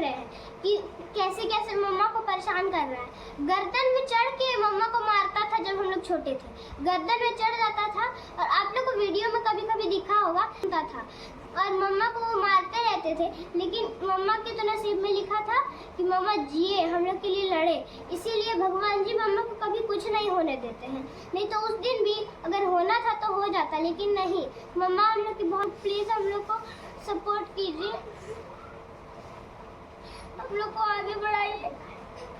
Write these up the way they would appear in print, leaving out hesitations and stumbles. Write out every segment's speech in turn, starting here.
रहे हैं कि कैसे कैसे मम्मा को परेशान कर रहा है। गर्दन में चढ़ के मम्मा को मारता था जब हम लोग छोटे थे, गर्दन में चढ़ जाता था और आप लोग को वीडियो में कभी कभी दिखा होगा था और मम्मा को वो मारते रहते थे। लेकिन मम्मा के तो नसीब में लिखा था कि मम्मा जिए, हम लोग के लिए लड़े, इसीलिए भगवान जी मम्मा को कभी कुछ नहीं होने देते हैं। नहीं तो उस दिन भी अगर होना था तो हो जाता, लेकिन नहीं। मम्मा हम लोग की बहुत, प्लीज़ हम लोग को सपोर्ट कीजिए, हम लोग को आगे बढ़ाइए।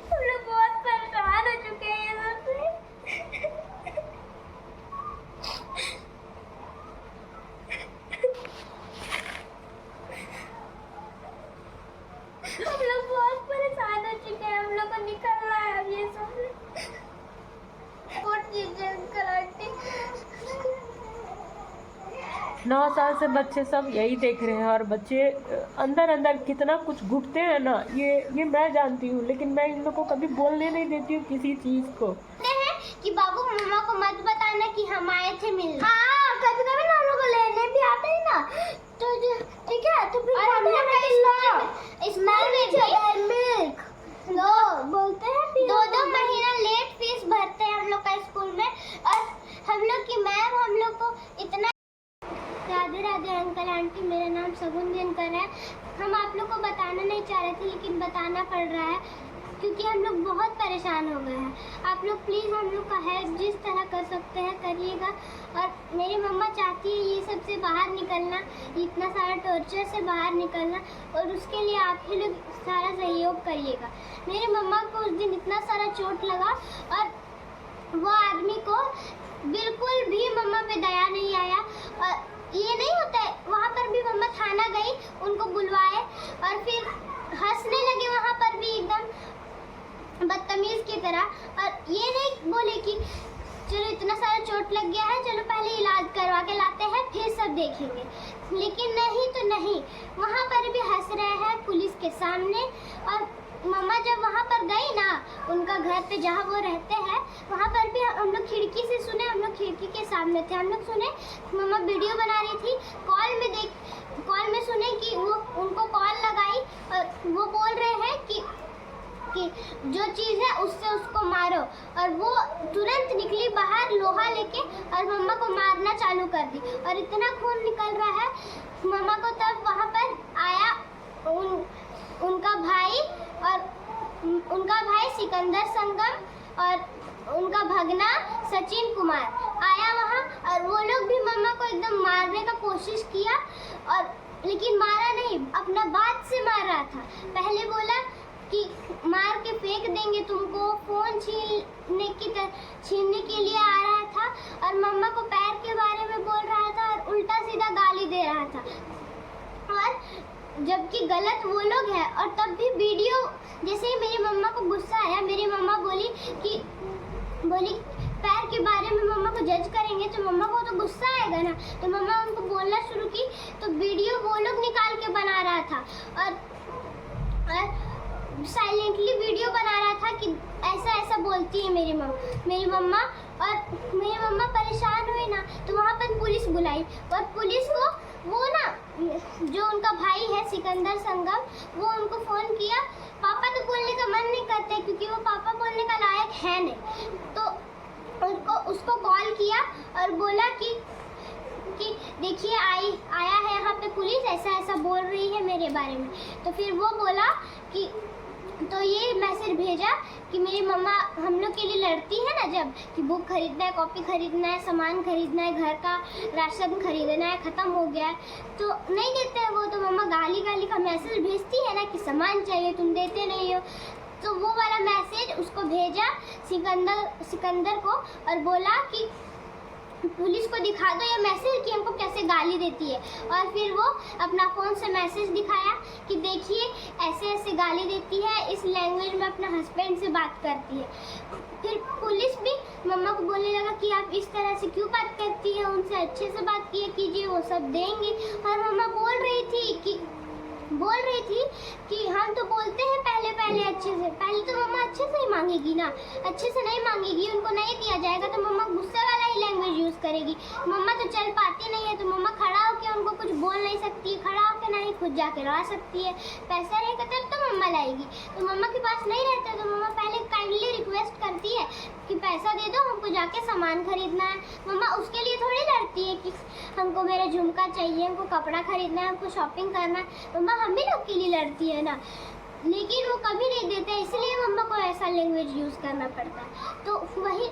हम लोग बहुत परेशान हो चुके हैं ये सबसे। हम लोग बहुत परेशान हो चुके हैं, हम लोग को निकल रहा है अब ये सब। सपोर्ट कीजिए अंकल आंटी। 9 साल से बच्चे सब यही देख रहे हैं और बच्चे अंदर अंदर कितना कुछ घुटते हैं ना, ये मैं जानती हूँ, लेकिन मैं इन लोग को कभी बोलने नहीं देती हूँ किसी चीज़ को। कि बाबू मम्मा को मत बताना कि हम आए थे मिलने। हाँ, कभी कभी ना हम लोग को लेने भी आते हैं ना, तो ठीक है। तो फिर हम लोग बोलते हैं 2-2 महीना लेट फीस भरते हैं हम लोग का स्कूल में, और हम लोग की मैम हम लोग को इतना। राधे राधे अंकल आंटी, मेरा नाम सगुन दिनकर है। हम आप लोग को बताना नहीं चाह रहे थे, लेकिन बताना पड़ रहा है क्योंकि हम लोग बहुत परेशान हो गए हैं। आप लोग प्लीज़ हम लोग का हेल्प जिस तरह कर सकते हैं करिएगा। और मेरी मम्मा चाहती है ये सब से बाहर निकलना, इतना सारा टॉर्चर से बाहर निकलना, और उसके लिए आप ही लोग सारा सहयोग करिएगा। मेरी मम्मा को उस दिन इतना सारा चोट लगा और वो आदमी को बिल्कुल भी मम्मा पे दया नहीं आया। और ये नहीं होता है, वहाँ पर भी मम्मा थाना गई, उनको बुलवाए और फिर हंसने लगे वहाँ पर भी एकदम बदतमीज की तरह। और ये नहीं बोले कि चलो इतना सारा चोट लग गया है, चलो पहले इलाज करवा के लाते हैं फिर सब देखेंगे। लेकिन नहीं तो नहीं, वहाँ पर भी हंस रहे हैं पुलिस के सामने। और मम्मा जब वहाँ पर गई ना, उनका घर पे जहाँ वो रहते हैं, वहाँ पर भी हम लोग खिड़की से सुने, हम लोग खिड़की के सामने थे, हम लोग सुने मम्मा वीडियो बना रही थी। कॉल में सुने कि वो उनको कॉल लगाई और वो बोल रहे हैं कि जो चीज़ है उससे उसको मारो, और वो तुरंत निकली बाहर लोहा लेके और मम्मा को मारना चालू कर दी। और इतना खून निकल रहा है मम्मा को। तब वहाँ पर आया उनका भाई, और उनका भाई सिकंदर संगम और उनका भगना सचिन कुमार आया वहाँ, और वो लोग भी मम्मा को एकदम मारने का कोशिश किया, और लेकिन मारा नहीं, अपना बात से मार रहा था। पहले बोला कि मार के फेंक देंगे तुमको, फोन छीनने के लिए आ रहा था, और मम्मा को पैर के बारे में बोल रहा था और उल्टा सीधा गाली दे रहा था। और जबकि गलत वो लोग हैं। और तब भी वीडियो, जैसे ही मेरी मम्मा को गुस्सा आया, मेरी मम्मा बोली पैर के बारे में मम्मा को जज करेंगे तो मम्मा को तो गुस्सा आएगा ना, तो मम्मा उनको बोलना शुरू की। तो वीडियो वो लोग निकाल के बना रहा था और साइलेंटली वीडियो बना रहा था कि ऐसा ऐसा बोलती है मेरी मम्मा। और मेरी मम्मा परेशान हुई ना, तो वहाँ पर पुलिस बुलाई, और पुलिस को वो ना, जो उनका भाई है सिकंदर संगम, वो उनको फ़ोन किया। पापा तो बोलने का मन नहीं करते क्योंकि वो पापा बोलने का लायक है नहीं, तो उसको कॉल किया और बोला कि देखिए आया है यहाँ पे पुलिस, ऐसा ऐसा बोल रही है मेरे बारे में। तो फिर वो बोला कि, तो ये मैसेज भेजा कि मेरी मम्मा हम लोग के लिए लड़ती है ना, जब कि बुक खरीदना है, कॉपी खरीदना है, सामान खरीदना है, घर का राशन खरीदना है, ख़त्म हो गया है, तो नहीं देते हैं वो, तो मम्मा गाली का मैसेज भेजती है ना कि सामान चाहिए तुम देते नहीं हो। तो वो वाला मैसेज उसको भेजा सिकंदर को, और बोला कि पुलिस को दिखा दो ये मैसेज कि हमको कैसे गाली देती है। और फिर वो अपना फ़ोन से मैसेज दिखाया कि देखिए ऐसे ऐसे गाली देती है, इस लैंग्वेज में अपना हस्बैंड से बात करती है। फिर पुलिस भी मम्मा को बोलने लगा कि आप इस तरह से क्यों बात करती है, उनसे अच्छे से बात किया कीजिए, वो सब देंगे। और मम्मा बोल रही थी कि हम तो बोलते हैं पहले अच्छे से, पहले तो मम्मा अच्छे से ही मांगेगी ना, अच्छे से नहीं मांगेगी, उनको नहीं दिया जाएगा तो मम्मा गुस्से वाला ही लैंग्वेज यूज़ करेगी। मम्मा तो चल पाती नहीं है, तो मम्मा खड़ा होकर उनको कुछ बोल नहीं सकती, खड़ा होकर नहीं खुद जाके ला सकती है, पैसा रहेगा तब तो मम्मा लाएगी। तो मम्मा के पास नहीं रहता तो मम्मा पहले काइंडली रिक्वेस्ट करती है कि पैसा दे दो, हमको जाके सामान खरीदना है। मम्मा उसके लिए थोड़ी लड़ती है कि हमको मेरा झुमका चाहिए, हमको कपड़ा खरीदना है, हमको शॉपिंग करना है। मम्मा हम भी लोग के लिए लड़ती है ना, लेकिन वो कभी नहीं देते, इसलिए मम्मा को ऐसा लैंग्वेज यूज़ करना पड़ता है। तो वही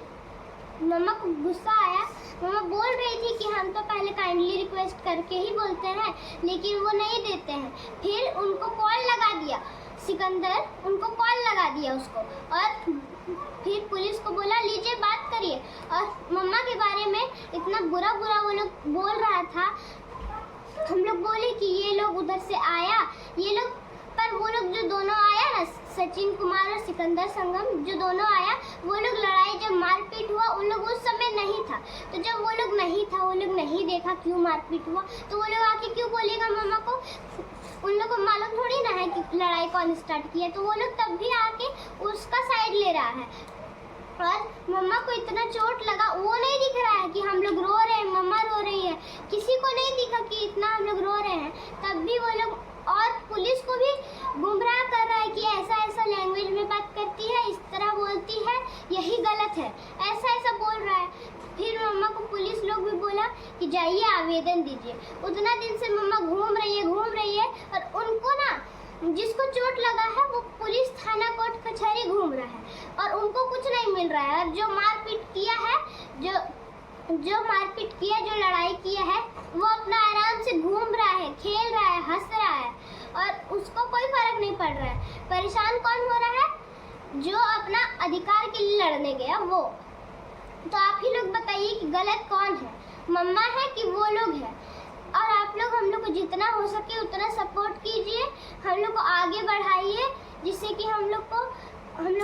मम्मा को गुस्सा आया। मम्मा बोल रही थी कि हम तो पहले काइंडली रिक्वेस्ट करके ही बोलते हैं, लेकिन वो नहीं देते हैं। फिर उनको कॉल लगा दिया, सिकंदर उनको कॉल लगा दिया उसको, और फिर पुलिस को बोला लीजिए बात करिए। और मम्मा के बारे में इतना बुरा वो लोग बोल रहा था। हम लोग बोले कि ये लोग उधर से आया, ये लोग, पर वो लोग जो दोनों आया ना, सचिन कुमार और सिकंदर संगम जो दोनों आया, वो लोग लड़ाई जब मारपीट हुआ उन लोग उस समय नहीं था। तो जब वो लोग नहीं था, वो लोग नहीं देखा क्यों मारपीट हुआ, तो वो लोग आके क्यों बोलेगा मम्मा को? उन लोगों को मालूम थोड़ी ना है कि लड़ाई कौन स्टार्ट किया। तो वो लोग तब भी आके उसका साइड ले रहा है। और मम्मा को इतना चोट लगा, वो नहीं दिख रहा है कि हम लोग रो रहे हैं, मम्मा रो रही है, किसी को नहीं दिखा कि इतना हम लोग रो रहे हैं। तब भी वो लोग, और पुलिस को भी गुमराह कर रहा है कि ऐसा ऐसा लैंग्वेज में बात करती है, इस तरह बोलती है, यही गलत है, ऐसा ऐसा बोल रहा है। फिर मम्मा को पुलिस लोग भी बोला कि जाइए आवेदन दीजिए। उतना दिन से मम्मा घूम रही है, और उनको ना, जिसको चोट लगा है वो पुलिस थाना कोर्ट कचहरी घूम रहा है और उनको कुछ नहीं मिल रहा है। और जो मारपीट किया है, जो लड़ाई किया है, वो अपना आराम से घूम रहा है, खेल रहा है, हंस रहा है, और उसको कोई फर्क नहीं पड़ रहा है। परेशान कौन हो रहा है? जो अपना अधिकार के लिए लड़ने गया वो। तो आप ही लोग बताइए कि गलत कौन है, मम्मा है कि वो लोग है? और आप लोग हम लोग को जितना हो सके उतना सपोर्ट कीजिए, हम लोग को आगे बढ़ाइए, जिससे कि हम लोग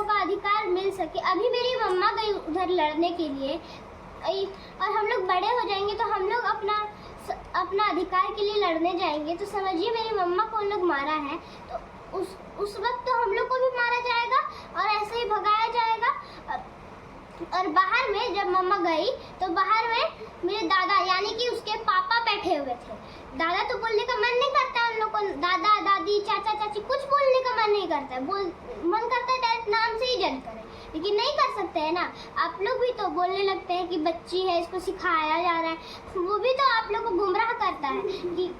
का अधिकार मिल सके। अभी मेरी मम्मा गई उधर लड़ने के लिए, और हम लोग बड़े हो जाएंगे तो हम लोग अपना अधिकार के लिए लड़ने जाएंगे। तो समझिए मेरी मम्मा को उन लोग मारा है, तो उस वक्त तो हम लोग को भी मारा जाएगा और ऐसे ही भगाया जाएगा। और बाहर में जब मम्मा गई तो बाहर में मेरे दादा यानी कि उसके पापा बैठे हुए थे। दादा तो बोलने का मन नहीं करता है उन लोग को, दादा दादी चाचा चाची कुछ बोलने का मन नहीं करता है, मन करता है डायरेक्ट नाम से ही जज करें, लेकिन नहीं कर सकते हैं ना। आप लोग भी तो बोलने लगते हैं कि बच्ची है, इसको सिखाया जा रहा है, वो भी तो आप लोग को गुमराह करता है कि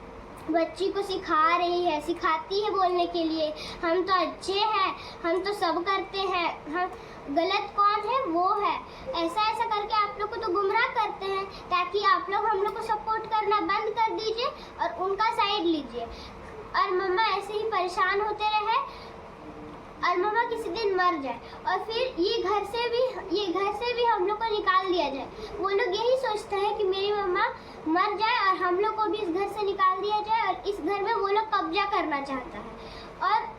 बच्ची को सिखा रही है, सिखाती है बोलने के लिए, हम तो अच्छे हैं, हम तो सब करते हैं, हम गलत कौन है? वो है। ऐसा करके आप लोग को तो गुमराह करते हैं, ताकि आप लोग हम लोग को सपोर्ट करना बंद कर दीजिए और उनका साइड लीजिए। और मम्मा ऐसे ही परेशान होते रहे और मम्मा किसी दिन मर जाए और फिर ये घर से भी हम लोग को निकाल दिया जाए। वो लोग यही सोचते हैं कि मेरी मम्मा मर जाए और हम लोग को भी इस घर से निकाल दिया जाए, और इस घर में वो लोग कब्जा करना चाहता है और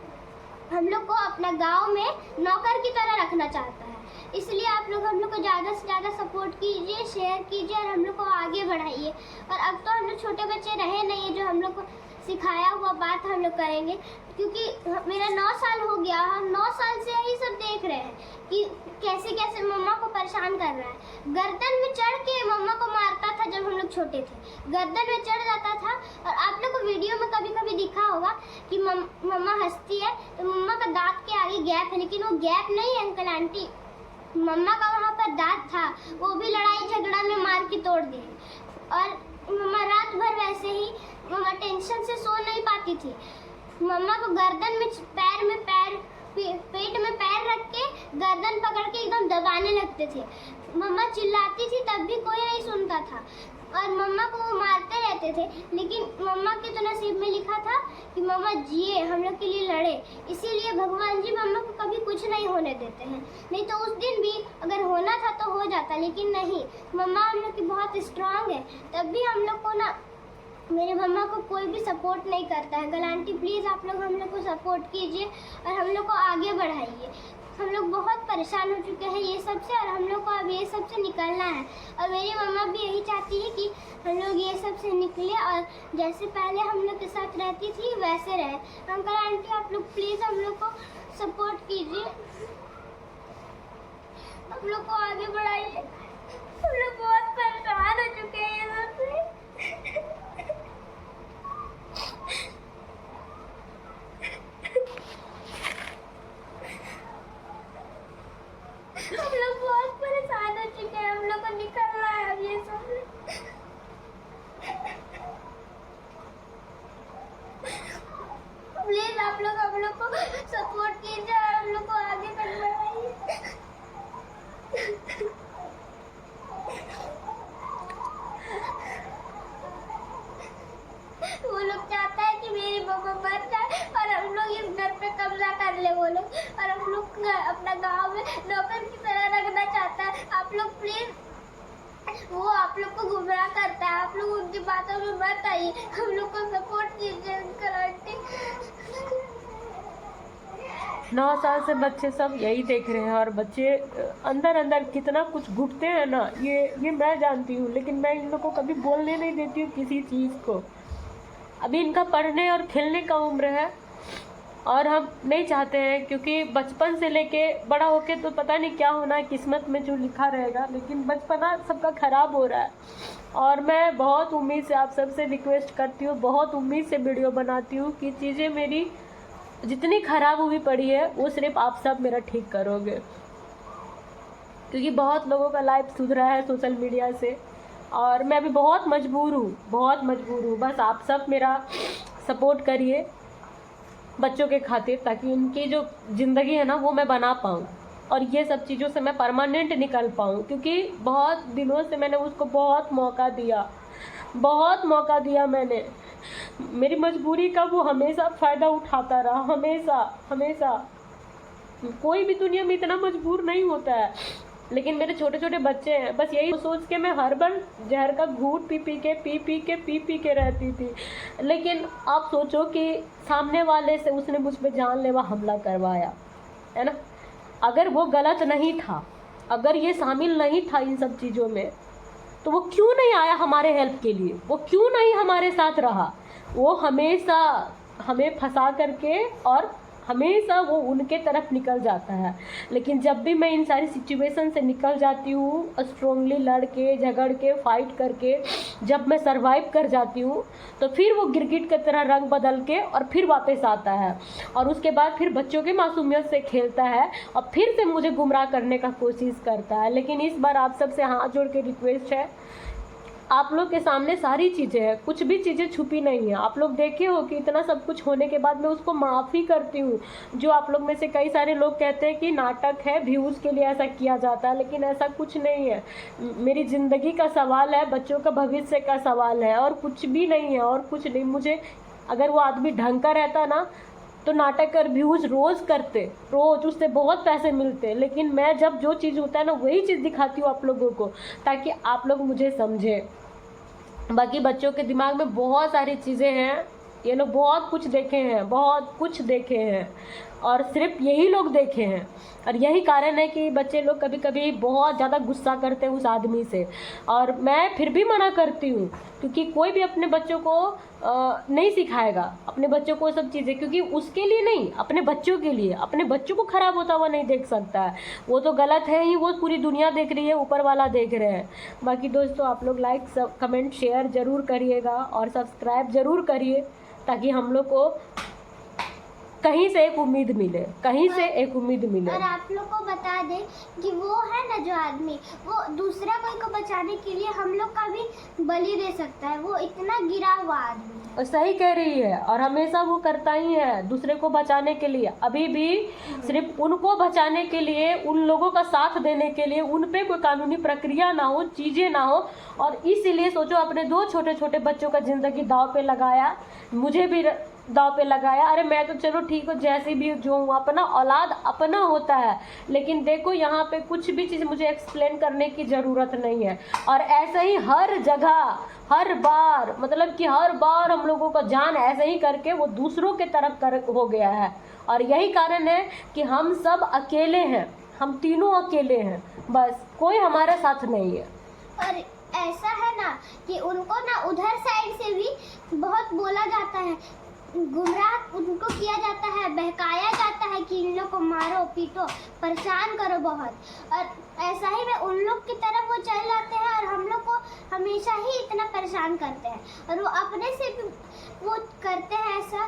हम लोग को अपना गांव में नौकर की तरह रखना चाहता है। इसलिए आप लोग हम लोग को ज़्यादा से ज़्यादा सपोर्ट कीजिए, शेयर कीजिए और हम लोग को आगे बढ़ाइए। और अब तो हम लोग छोटे बच्चे रहे नहीं है जो हम लोग को सिखाया हुआ बात हम लोग करेंगे, क्योंकि मेरा 9 साल हो गया, हम 9 साल से यही सब देख रहे हैं कि कैसे कैसे मम्मा को परेशान कर रहा है। गर्दन में चढ़ के मम्मा को मारता था जब हम लोग छोटे थे, गर्दन में चढ़ जाता था। और आप लोग को वीडियो में कभी कभी दिखा होगा कि मम्मा हंसती है तो मम्मा का दांत के आगे गैप है, लेकिन वो गैप नहीं है अंकल आंटी, मम्मा का वहाँ पर दांत था, वो भी लड़ाई झगड़ा में मार के तोड़ दिए। और मम्मा रात भर वैसे ही, मम्मा टेंशन से सो नहीं पाती थी। मम्मा को गर्दन में पेट में पैर रख के गर्दन पकड़ के एकदम दबाने लगते थे। मम्मा चिल्लाती थी तब भी कोई नहीं सुनता था और मम्मा को वो मारते रहते थे, लेकिन मम्मा के तो नसीब में लिखा था कि मम्मा जिए, हम लोग के लिए लड़े। इसीलिए भगवान जी मम्मा को कभी कुछ नहीं होने देते हैं, नहीं तो उस दिन भी अगर होना था तो हो जाता, लेकिन नहीं, मम्मा हम लोग की बहुत स्ट्रांग है। तब भी हम लोग को ना, मेरे मम्मा को कोई भी सपोर्ट नहीं करता है। अंकल आंटी प्लीज़ आप लोग हम लोग को सपोर्ट कीजिए और हम लोग को आगे बढ़ाइए। हम लोग बहुत परेशान हो चुके हैं ये सब से और हम लोग को अब ये सब से निकलना है। और मेरी मम्मा भी यही चाहती है कि हम लोग ये सब से निकले और जैसे पहले हम लोग के साथ रहती थी वैसे रहे। अंकल आंटी आप लोग प्लीज़ हम लोग को सपोर्ट कीजिए, हम लोग को आगे बढ़ाइए। हम लोग बहुत परेशान हो चुके हैं ये सब से। लोग, और हम लोग अपना गांव में नौकर की तरह रखना चाहता है। आप लोग प्लीज, वो आप लोग को गुमराह करता है, आप लोग उनकी बातों में मत आइए, हम लोग को सपोर्ट कीजिए अंकल आंटी। 9 साल से बच्चे सब यही देख रहे हैं और बच्चे अंदर अंदर कितना कुछ घुटते हैं ना, ये मैं जानती हूँ, लेकिन मैं इन लोगों को कभी बोलने नहीं देती हूँ किसी चीज़ को। अभी इनका पढ़ने और खेलने का उम्र है और हम नहीं चाहते हैं, क्योंकि बचपन से लेके बड़ा होके तो पता नहीं क्या होना है, किस्मत में जो लिखा रहेगा, लेकिन बचपना सबका ख़राब हो रहा है। और मैं बहुत उम्मीद से आप सबसे रिक्वेस्ट करती हूँ, बहुत उम्मीद से वीडियो बनाती हूँ कि चीज़ें मेरी जितनी ख़राब हुई पड़ी है वो सिर्फ आप सब मेरा ठीक करोगे, क्योंकि बहुत लोगों का लाइफ सुधरा है सोशल मीडिया से। और मैं अभी बहुत मजबूर हूँ। बस आप सब मेरा सपोर्ट करिए बच्चों के खातिर, ताकि उनकी जो ज़िंदगी है ना वो मैं बना पाऊँ और ये सब चीज़ों से मैं परमानेंट निकल पाऊँ। क्योंकि बहुत दिनों से मैंने उसको बहुत मौका दिया मैंने। मेरी मजबूरी का वो हमेशा फ़ायदा उठाता रहा, हमेशा। कोई भी दुनिया में इतना मजबूर नहीं होता है, लेकिन मेरे छोटे छोटे बच्चे हैं, बस यही सोच के मैं हर बार जहर का घूंट पी पी के रहती थी। लेकिन आप सोचो कि सामने वाले से उसने मुझ पे जानलेवा हमला करवाया, है ना। अगर वो गलत नहीं था, अगर ये शामिल नहीं था इन सब चीज़ों में, तो वो क्यों नहीं आया हमारे हेल्प के लिए, वो क्यों नहीं हमारे साथ रहा। वो हमेशा हमें फंसा करके और हमेशा वो उनके तरफ निकल जाता है। लेकिन जब भी मैं इन सारी सिचुएशन से निकल जाती हूँ, स्ट्रॉन्गली लड़ के, झगड़ के, फाइट करके, जब मैं सरवाइव कर जाती हूँ, तो फिर वो गिरगिट की तरह रंग बदल के और फिर वापस आता है और उसके बाद फिर बच्चों के मासूमियत से खेलता है और फिर से मुझे गुमराह करने का कोशिश करता है। लेकिन इस बार आप सबसे हाथ जोड़ के रिक्वेस्ट है, आप लोग के सामने सारी चीज़ें हैं, कुछ भी चीज़ें छुपी नहीं है। आप लोग देखे हो कि इतना सब कुछ होने के बाद मैं उसको माफ़ी करती हूँ। जो आप लोग में से कई सारे लोग कहते हैं कि नाटक है, व्यूज़ के लिए ऐसा किया जाता है, लेकिन ऐसा कुछ नहीं है। मेरी ज़िंदगी का सवाल है, बच्चों का भविष्य का सवाल है और कुछ भी नहीं है। और कुछ नहीं, मुझे अगर वो आदमी ढंग का रहता ना तो नाटक और व्यूज़ रोज़ करते, रोज़ उससे बहुत पैसे मिलते। लेकिन मैं जब जो चीज़ होता है ना वही चीज़ दिखाती हूँ आप लोगों को, ताकि आप लोग मुझे समझें। बाकी बच्चों के दिमाग में बहुत सारी चीज़ें हैं, ये लोग बहुत कुछ देखे हैं और सिर्फ यही लोग देखे हैं। और यही कारण है कि बच्चे लोग कभी कभी बहुत ज़्यादा गुस्सा करते हैं उस आदमी से। और मैं फिर भी मना करती हूँ, क्योंकि कोई भी अपने बच्चों को नहीं सिखाएगा, अपने बच्चों को सब चीज़ें, क्योंकि उसके लिए नहीं, अपने बच्चों के लिए। अपने बच्चों को ख़राब होता हुआ नहीं देख सकता है, वो तो गलत है ही, वो पूरी दुनिया देख रही है, ऊपर वाला देख रहे हैं। बाकी दोस्तों, आप लोग लाइक, कमेंट, शेयर ज़रूर करिएगा और सब्सक्राइब ज़रूर करिए, ताकि हम लोग को कहीं से एक उम्मीद मिले, और आप लोग को बता दें कि वो है ना जो आदमी, वो दूसरा कोई को बचाने के लिए हम लोग का भी बलि दे सकता है। वो इतना गिरा हुआ आदमी है। और सही कह रही है, और हमेशा वो करता ही है दूसरे को बचाने के लिए। अभी भी सिर्फ उनको बचाने के लिए, उन लोगों का साथ देने के लिए, उन पे कोई कानूनी प्रक्रिया ना हो, चीज़ें ना हो, और इसीलिए सोचो अपने 2 छोटे छोटे बच्चों का ज़िंदगी दाव पे लगाया, मुझे भी दाव पे लगाया। अरे मैं तो चलो ठीक हो, जैसे भी जो हूँ, अपना औलाद अपना होता है। लेकिन देखो यहाँ पे कुछ भी चीज़ मुझे एक्सप्लेन करने की ज़रूरत नहीं है। और ऐसे ही हर जगह, हर बार, मतलब कि हर बार हम लोगों का जान ऐसे ही करके वो दूसरों के तरफ हो गया है। और यही कारण है कि हम सब अकेले हैं, हम तीनों अकेले हैं, बस कोई हमारे साथ नहीं है। और ऐसा है ना कि उनको ना उधर साइड से भी बहुत बोला जाता है, गुमराह उनको किया जाता है, बहकाया जाता है कि इन लोग को मारो, पीटो, परेशान करो बहुत। और ऐसा ही में उन लोग की तरफ वो चले जाते हैं और हम लोग को हमेशा ही इतना परेशान करते हैं। और वो अपने से भी वो करते हैं ऐसा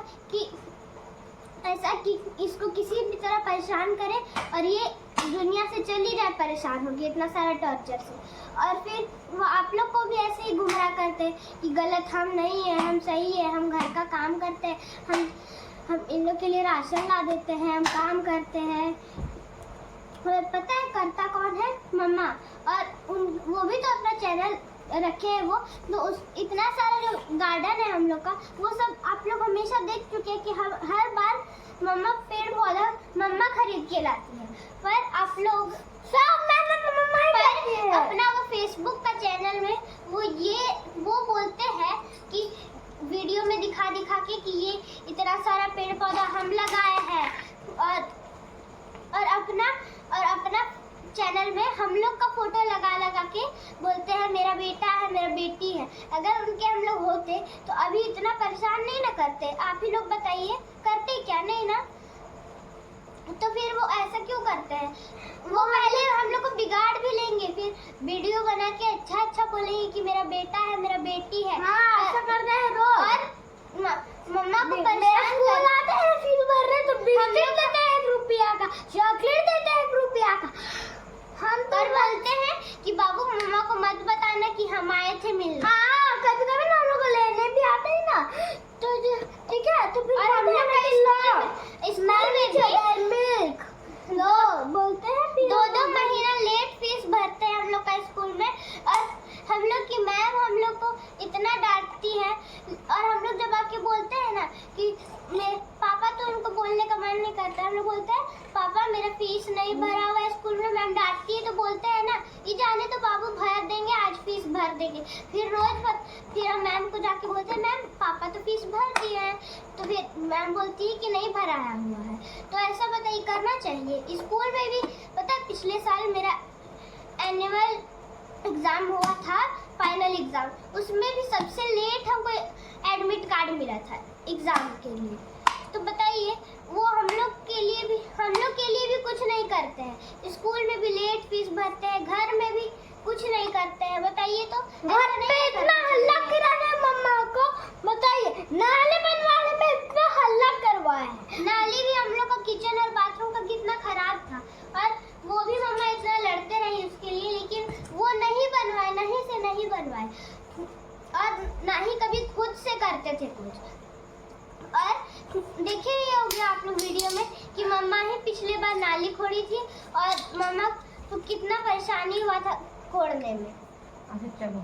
कि इसको किसी भी तरह परेशान करे और ये दुनिया से चली जाए परेशान होगी इतना सारा टॉर्चर से। और फिर वो आप लोग को भी ऐसे ही गुमराह करते हैं कि गलत हम नहीं है, हम सही है, हम घर का काम करते हैं, हम इन लोग के लिए राशन ला देते हैं, हम काम करते हैं। पता है करता कौन है? मम्मा। और वो भी तो अपना चैनल रखे हैं, वो तो इतना सारा जो गार्डन है हम लोग का, वो सब आप लोग हमेशा देख चुके हैं कि हर बार मम्मा पेड़ पौधा, मम्मा कहलाती है। पर आप लोग सब पर अपना वो फेसबुक का चैनल में वो बोलते हैं कि वीडियो में दिखा के कि ये इतना सारा पेड़ पौधा हम लगाए हैं और अपना चैनल में हम लोग का फोटो लगा के बोलते हैं मेरा बेटा है, मेरा बेटी है। अगर उनके हम लोग होते तो अभी इतना परेशान नहीं ना करते। आप ही लोग बताइए, करते क्या? नहीं ना। तो फिर वो ऐसा क्यों करते हैं? वो पहले हम लोग को बिगाड़ भी लेंगे, फिर वीडियो बना के अच्छा बोलेंगे कि मेरा बेटा है, मेरा बेटी है। हाँ, ऐसा करते हैं रोज। और मम्मा को परेशान करते हैं, फीस भर रहे तो बिस्किट देते हैं 1 रुपया का, चॉकलेट देते हैं 1 रुपया का। हम तो बोलते हैं कि बाबू मम्मा को मत बताना कि हम आए थे मिलने। हाँ, कभी-कभी ना हम लोग को लेने भी आते हैं ना, तो ठीक है। तो फिर हम लोग बोलते हैं 2 महीना लेट फीस भरते हैं हम लोग का स्कूल में। और हम लोग की मैम हम लोग को इतना डांटती है। और हम लोग जब आके बोलते हैं ना कि पापा, तो उनको बोलने का मन नहीं करता। हम लोग बोलते हैं पापा मेरा फीस नहीं भरा हुआ है स्कूल में। मैम डांटती है तो बोलते हैं ना ये जाने तो बाबू भर देंगे, आज फीस भर देंगे। फिर हम मैम को जाके बोलते हैं मैम पापा तो फीस भर दिए हैं। तो फिर मैम बोलती है कि नहीं भरा हुआ है। तो ऐसा बताइए, करना चाहिए। स्कूल में भी पता है पिछले साल मेरा एनुअल एग्जाम हुआ था, फाइनल एग्जाम। उसमें भी सबसे लेट हमको एडमिट कार्ड मिला था एग्जाम के लिए। तो बताइए, वो हम लोग के लिए भी कुछ नहीं करते हैं। स्कूल में भी लेट फीस भरते हैं, घर में भी कुछ नहीं करते हैं। बताइए तो घर पे इतना हल्ला करा है मम्मा को। बताइए, नाले बनवाने में इतना हल्ला करवाए हैं। नाली भी हम लोग का किचन और बाथरूम का कितना खराब था, और वो भी मम्मा इतना लड़ते रही उसके लिए, लेकिन वो नहीं बनवाए, नहीं बनवाए। और ना ही कभी खुद से करते थे कुछ। और देखिए ये हो गया आप लोग वीडियो में कि मम्मा ही पिछले बार नाली खोड़ी थी और मम्मा को कितना परेशानी हुआ था खोड़ने में। अच्छा चलो।